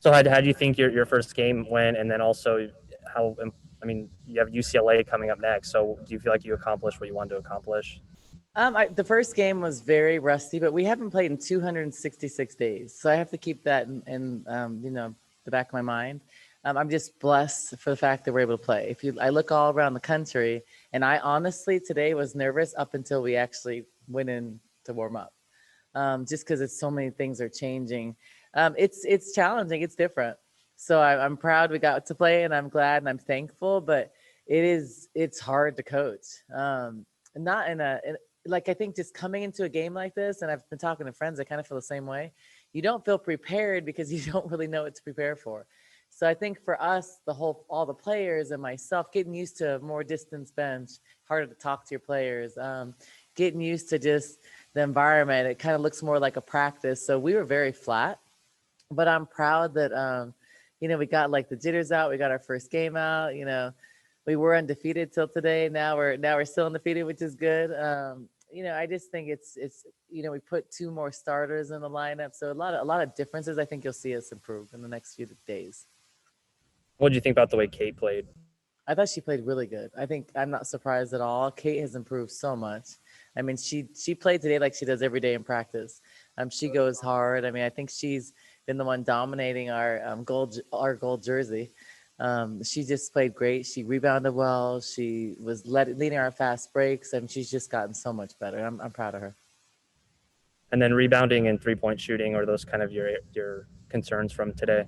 So how do you think your first game went, and then also how? I mean, you have UCLA coming up next, so do you feel like you accomplished what you wanted to accomplish? The first game was very rusty, but we haven't played in 266 days, so I have to keep that in the back of my mind. I'm just blessed for the fact that we're able to play. I look all around the country, and I honestly today was nervous up until we actually went in to warm up, just because it's so many things are changing. It's challenging, it's different. So I'm proud we got to play, and I'm glad and I'm thankful. But it's hard to coach. Not like I think just coming into a game like this, and I've been talking to friends that kind of feel the same way. You don't feel prepared because you don't really know what to prepare for. So I think for us, all the players and myself, getting used to a more distance bench, harder to talk to your players, getting used to just the environment. It kind of looks more like a practice. So we were very flat, but I'm proud that we got like the jitters out. We got our first game out. We were undefeated till today. Now we're still undefeated, which is good. I just think it's we put two more starters in the lineup, so a lot of differences. I think you'll see us improve in the next few days. What do you think about the way Kate played? I thought she played really good. I think I'm not surprised at all. Kate has improved so much. I mean, she played today like she does every day in practice. She goes hard. I mean, I think she's been the one dominating our gold jersey. She just played great. She rebounded well. She was leading our fast breaks, and she's just gotten so much better. I'm proud of her. And then rebounding and 3-point shooting, are those kind of your concerns from today?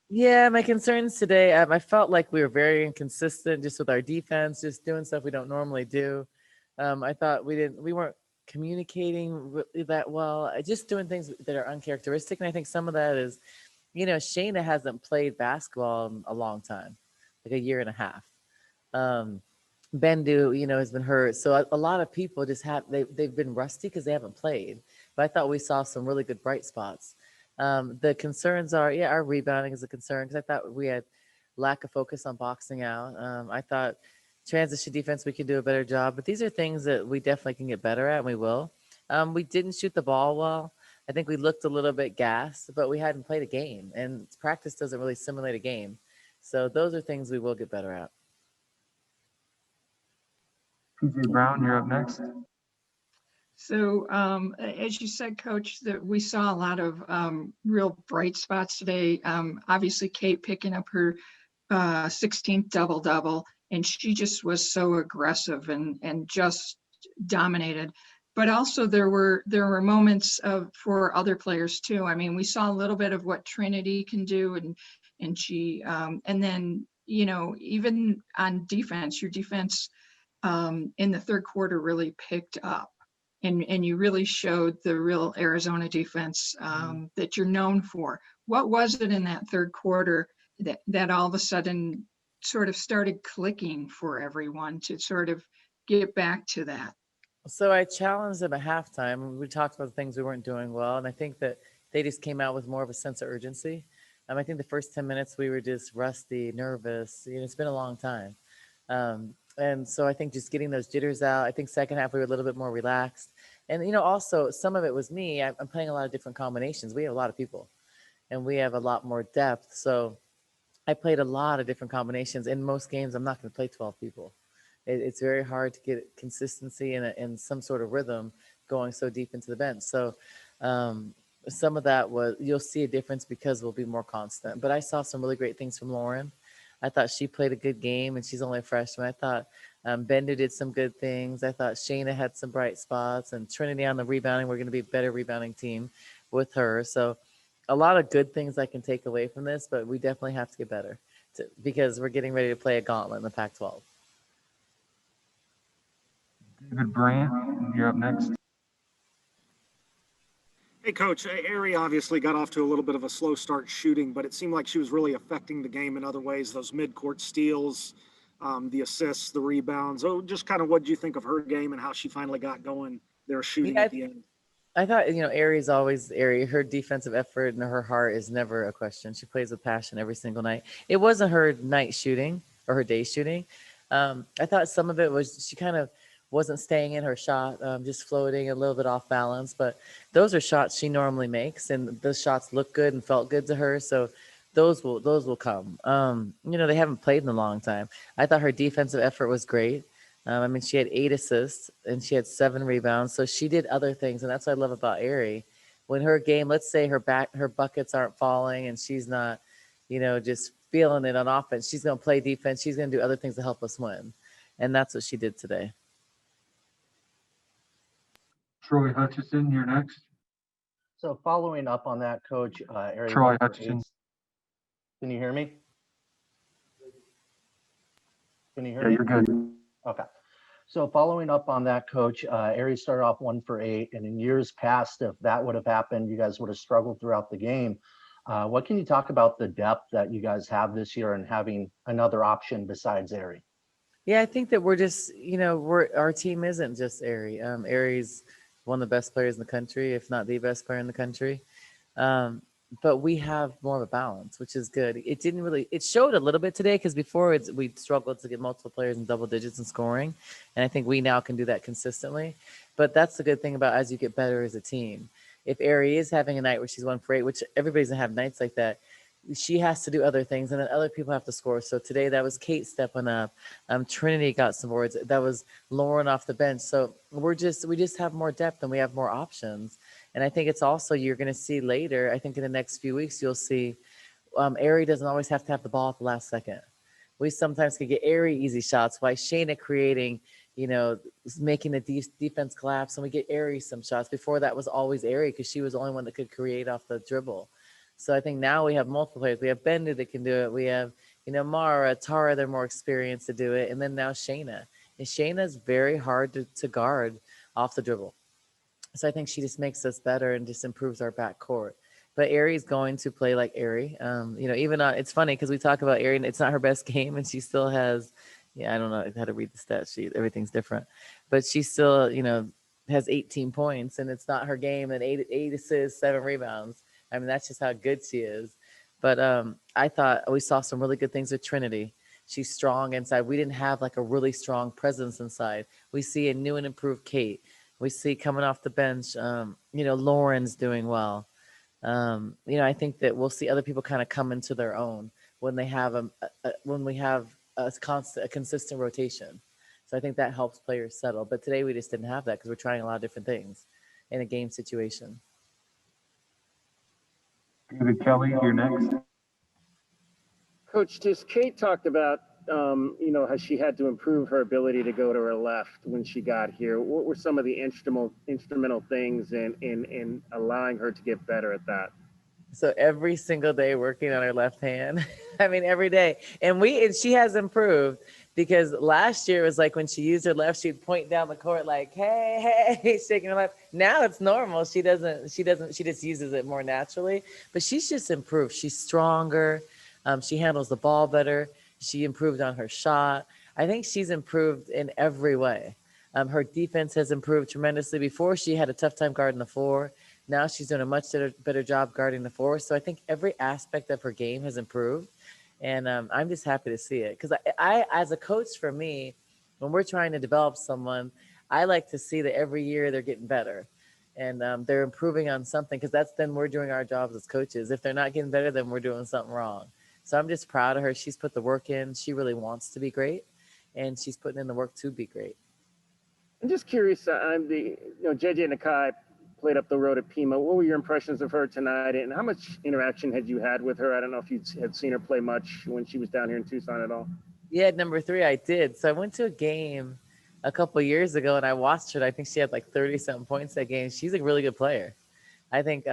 Yeah, my concerns today, I felt like we were very inconsistent just with our defense, just doing stuff we don't normally do. I thought we weren't communicating really that well, just doing things that are uncharacteristic. And I think some of that is, Shayna hasn't played basketball in a long time, like a year and a half. Um, Bendu, has been hurt. So a lot of people just they've been rusty because they haven't played. But I thought we saw some really good bright spots. The concerns are, yeah, our rebounding is a concern because I thought we had lack of focus on boxing out. I thought transition defense we could do a better job, but these are things that we definitely can get better at, and we will. We didn't shoot the ball well. I think we looked a little bit gassed, but we hadn't played a game, and practice doesn't really simulate a game. So those are things we will get better at. PJ Brown, you're up next. So, as you said, Coach, that we saw a lot of real bright spots today. Obviously, Kate picking up her 16th double-double, and she just was so aggressive and just dominated. But also there were moments for other players too. I mean, we saw a little bit of what Trinity can do, and she and then even on defense, your defense in the third quarter really picked up. And you really showed the real Arizona defense that you're known for. What was it in that third quarter that all of a sudden sort of started clicking for everyone to sort of get back to that? So I challenged them at halftime. We talked about the things we weren't doing well, and I think that they just came out with more of a sense of urgency. I think the first 10 minutes we were just rusty, nervous. It's been a long time. And so I think just getting those jitters out. I think second half we were a little bit more relaxed. And also some of it was me. I'm playing a lot of different combinations. We have a lot of people, and we have a lot more depth. So I played a lot of different combinations. In most games, I'm not going to play 12 people. It's very hard to get consistency and some sort of rhythm going so deep into the bench. So some of that you'll see a difference because we'll be more constant. But I saw some really great things from Lauren. I thought she played a good game, and she's only a freshman. I thought Bender did some good things. I thought Shayna had some bright spots, and Trinity on the rebounding. We're going to be a better rebounding team with her. So a lot of good things I can take away from this, but we definitely have to get better because we're getting ready to play a gauntlet in the Pac-12. David Brandt, you're up next. Hey, Coach, Arie obviously got off to a little bit of a slow start shooting, but it seemed like she was really affecting the game in other ways, those mid-court steals, the assists, the rebounds. Oh, just kind of what did you think of her game and how she finally got going there shooting at the end? I thought, Arie's always Arie. Her defensive effort and her heart is never a question. She plays with passion every single night. It wasn't her night shooting or her day shooting. I thought some of it was she kind of wasn't staying in her shot, just floating a little bit off balance. But those are shots she normally makes, and those shots look good and felt good to her. So those will come. They haven't played in a long time. I thought her defensive effort was great. I mean, she had 8 assists and she had 7 rebounds, so she did other things, and that's what I love about Arie. When her game, let's say her buckets aren't falling, and she's not, just feeling it on offense. She's gonna play defense. She's gonna do other things to help us win, and that's what she did today. Troy Hutchison, you're next. So following up on that, Coach, Arie Troy went for Hutchison. 8. Can you hear me? Can you hear Yeah, me? you're good. Okay. So following up on that, Coach, Arie started off 1 for 8, and in years past, if that would have happened, you guys would have struggled throughout the game. What can you talk about the depth that you guys have this year and having another option besides Arie? Yeah, I think that we're just, our team isn't just Arie. Arie's one of the best players in the country, if not the best player in the country. But we have more of a balance, which is good. It showed a little bit today because before we struggled to get multiple players in double digits in scoring. And I think we now can do that consistently. But that's the good thing about as you get better as a team. If Arie is having a night where she's 1 for 8, which everybody's gonna have nights like that, she has to do other things, and then other people have to score. So today that was Kate stepping up. Trinity got some boards. That was Lauren off the bench. So we just have more depth and we have more options. And I think it's also you're going to see later. I think in the next few weeks you'll see Arie doesn't always have to have the ball at the last second. We sometimes can get Arie easy shots. Why Shayna creating, making the defense collapse, and we get Arie some shots. Before that was always Arie because she was the only one that could create off the dribble. So I think now we have multiple players. We have Bendu that can do it. We have, Mara, Tara, they're more experienced to do it. And then now Shayna. And Shayna's very hard to guard off the dribble. So I think she just makes us better and just improves our backcourt. But Arie's going to play like Arie. It's funny because we talk about Arie and it's not her best game and she still has, I don't know how to read the stat sheet. Everything's different. But she still, has 18 points and it's not her game and 8 assists, 7 rebounds. I mean, that's just how good she is. But I thought we saw some really good things with Trinity. She's strong inside. We didn't have like a really strong presence inside. We see a new and improved Kate. We see coming off the bench, Lauren's doing well. I think that we'll see other people kind of come into their own when they have when we have a consistent rotation. So I think that helps players settle. But today we just didn't have that because we're trying a lot of different things in a game situation. David Kelly, you're next. Coach, just Kate talked about, how she had to improve her ability to go to her left when she got here. What were some of the instrumental things in allowing her to get better at that? So every single day working on her left hand. I mean, every day. And she has improved because last year it was like when she used her left, she'd point down the court like, hey, shaking her left. Now it's normal. She just uses it more naturally. But she's just improved. She's stronger. She handles the ball better. She improved on her shot. I think she's improved in every way. Her defense has improved tremendously. Before she had a tough time guarding the 4. Now she's doing a much better job guarding the 4. So I think every aspect of her game has improved. And I'm just happy to see it. Because I, as a coach, for me, when we're trying to develop someone, I like to see that every year they're getting better. And they're improving on something because then we're doing our jobs as coaches. If they're not getting better, then we're doing something wrong. So I'm just proud of her. She's put the work in. She really wants to be great. And she's putting in the work to be great. I'm just curious. JJ Nakai played up the road at Pima. What were your impressions of her tonight, and how much interaction had you had with her? I don't know if you had seen her play much when she was down here in Tucson at all. Yeah, number 3, I did. So I went to a game a couple of years ago, and I watched her. And I think she had like 30-something points that game. She's a really good player. I think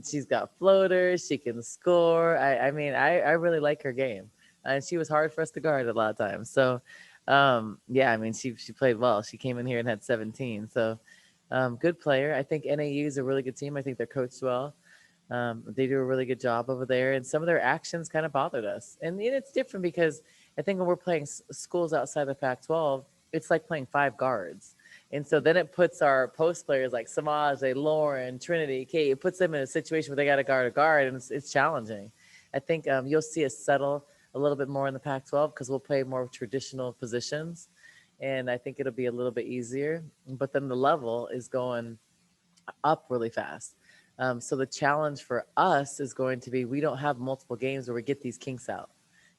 she's got floaters. She can score. I really like her game, and she was hard for us to guard a lot of times. So, she played well. She came in here and had 17. So, good player. I think NAU is a really good team. I think they're coached well. They do a really good job over there, and some of their actions kind of bothered us. And it's different because I think when we're playing schools outside the Pac-12, it's like playing 5 guards. And so then it puts our post players like Samaj, Lauren, Trinity, Kate, it puts them in a situation where they got to guard a guard, and it's challenging. I think you'll see us settle a little bit more in the Pac-12 because we'll play more traditional positions, and I think it'll be a little bit easier. But then the level is going up really fast. So the challenge for us is going to be, we don't have multiple games where we get these kinks out.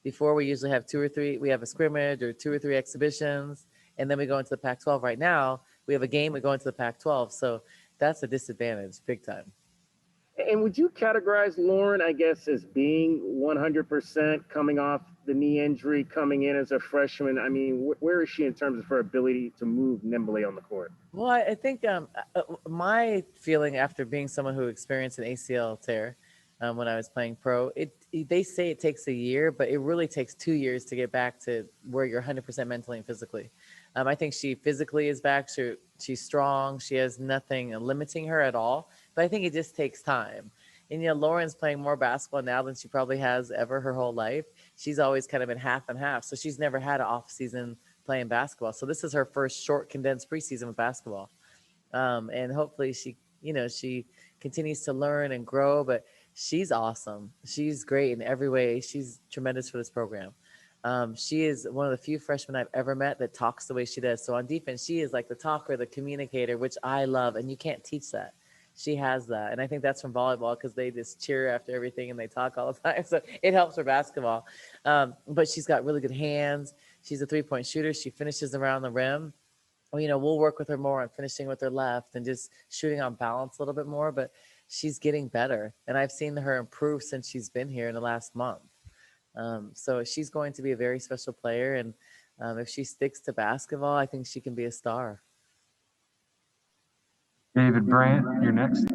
Before, we usually have 2 or 3, we have a scrimmage or 2 or 3 exhibitions, and then we go into the Pac-12. Right now, we have a game, we go into the Pac-12. So that's a disadvantage, big time. And would you categorize Lauren, I guess, as being 100% coming off the knee injury, coming in as a freshman? I mean, where is she in terms of her ability to move nimbly on the court? Well, I think my feeling after being someone who experienced an ACL tear when I was playing pro, they say it takes a year, but it really takes 2 years to get back to where you're 100% mentally and physically. I think she physically is back. She's strong. She has nothing limiting her at all. But I think it just takes time. And, Lauren's playing more basketball now than she probably has ever her whole life. She's always kind of been half and half. So she's never had an off season playing basketball. So this is her first short, condensed preseason with basketball. And hopefully she continues to learn and grow, but she's awesome. She's great in every way. She's tremendous for this program. She is one of the few freshmen I've ever met that talks the way she does. So on defense, she is like the talker, the communicator, which I love. And you can't teach that. She has that. And I think that's from volleyball because they just cheer after everything and they talk all the time. So it helps for basketball. But she's got really good hands. She's a 3-point shooter. She finishes around the rim. We'll work with her more on finishing with her left and just shooting on balance a little bit more, but she's getting better. And I've seen her improve since she's been here in the last month. So she's going to be a very special player. And if she sticks to basketball, I think she can be a star. David Bryant, you're next.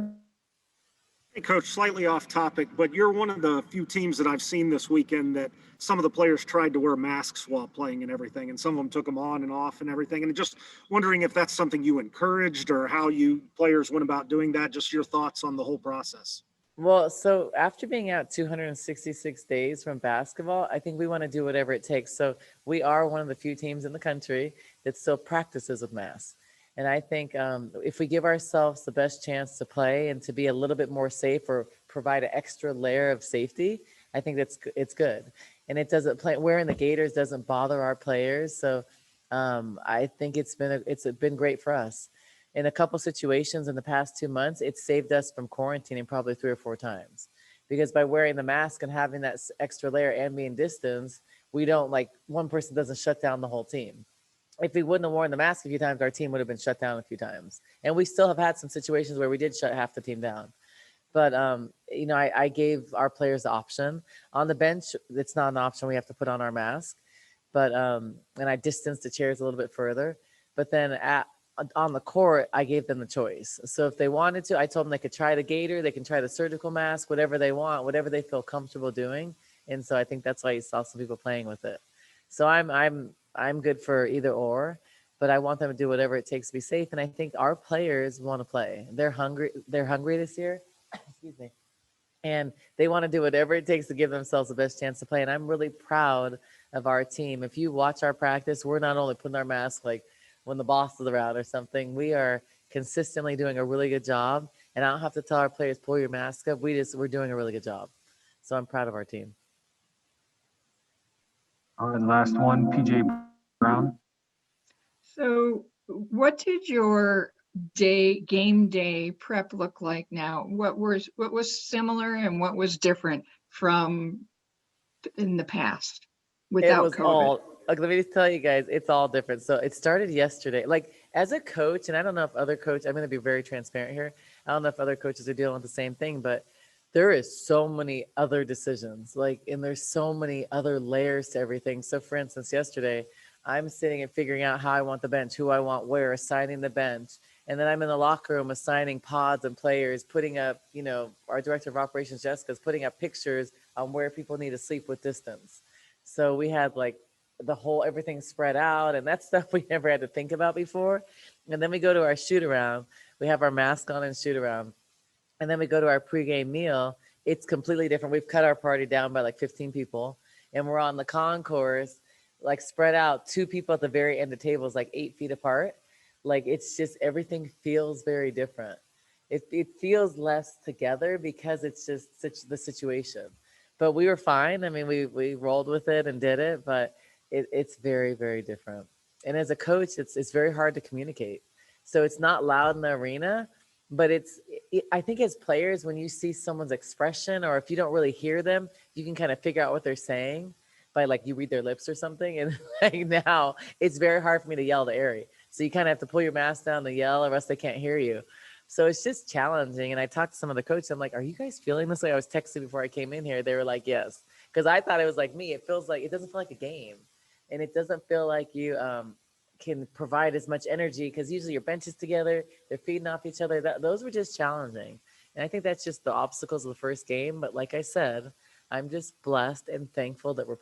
Hey, Coach, slightly off topic, but you're one of the few teams that I've seen this weekend that some of the players tried to wear masks while playing and everything, and some of them took them on and off and everything. And just wondering if that's something you encouraged or how you players went about doing that, just your thoughts on the whole process. Well, so after being out 266 days from basketball, I think we want to do whatever it takes. So we are one of the few teams in the country that still practices with masks. And I think if we give ourselves the best chance to play and to be a little bit more safe or provide an extra layer of safety, I think it's good. And it doesn't wearing the gaiters doesn't bother our players. So I think it's been great for us. In a couple situations in the past 2 months, it's saved us from quarantining probably 3 or 4 times. Because by wearing the mask and having that extra layer and being distanced, we don't one person doesn't shut down the whole team. If we wouldn't have worn the mask a few times, our team would have been shut down a few times. And we still have had some situations where we did shut half the team down. But, I gave our players the option. On the bench, it's not an option. We have to put on our mask. But, and I distanced the chairs a little bit further. But then on the court, I gave them the choice. So if they wanted to, I told them they could try the gaiter, they can try the surgical mask, whatever they want, whatever they feel comfortable doing. And so I think that's why you saw some people playing with it. So I'm good for either or, but I want them to do whatever it takes to be safe. And I think our players want to play. They're hungry this year. Excuse me. And they want to do whatever it takes to give themselves the best chance to play. And I'm really proud of our team. If you watch our practice, we're not only putting our mask when the boss is around or something, we are consistently doing a really good job. And I don't have to tell our players, pull your mask up. We're doing a really good job. So I'm proud of our team. All right, last one, PJ Brown. So what did your game day prep look like now? What was similar and what was different from in the past without It was COVID? let me just tell you guys, it's all different. So it started yesterday. As a coach, and I don't know if other coaches, I'm going to be very transparent here. I don't know if other coaches are dealing with the same thing, but there is so many other decisions, and there's so many other layers to everything. So for instance, yesterday, I'm sitting and figuring out how I want the bench, who I want where, assigning the bench. And then I'm in the locker room assigning pods and players, putting up, our director of operations, Jessica's putting up pictures on where people need to sleep with distance. So we had everything spread out, and that's stuff we never had to think about before. And then we go to our shoot around. We have our mask on and shoot around. And then we go to our pregame meal. It's completely different. We've cut our party down by 15 people, and we're on the concourse, spread out, 2 people at the very end of tables, 8 feet apart. It's just, everything feels very different. It feels less together because it's just the situation. But we were fine. I mean, we rolled with it and did it, but it's very, very different. And as a coach, it's very hard to communicate. So it's not loud in the arena, But I think as players, when you see someone's expression, or if you don't really hear them, you can kind of figure out what they're saying by like you read their lips or something. And like now it's very hard for me to yell to Arie. So you kind of have to pull your mask down to yell, or else they can't hear you. So it's just challenging. And I talked to some of the coaches. I'm like, are you guys feeling this way? I was texting before I came in here. They were like, yes. Because I thought it was like me. It feels like, it doesn't feel like a game. And it doesn't feel like you can provide as much energy, because usually your bench is together, they're feeding off each other. Those were just challenging. And I think that's just the obstacles of the first game. But like I said, I'm just blessed and thankful that we're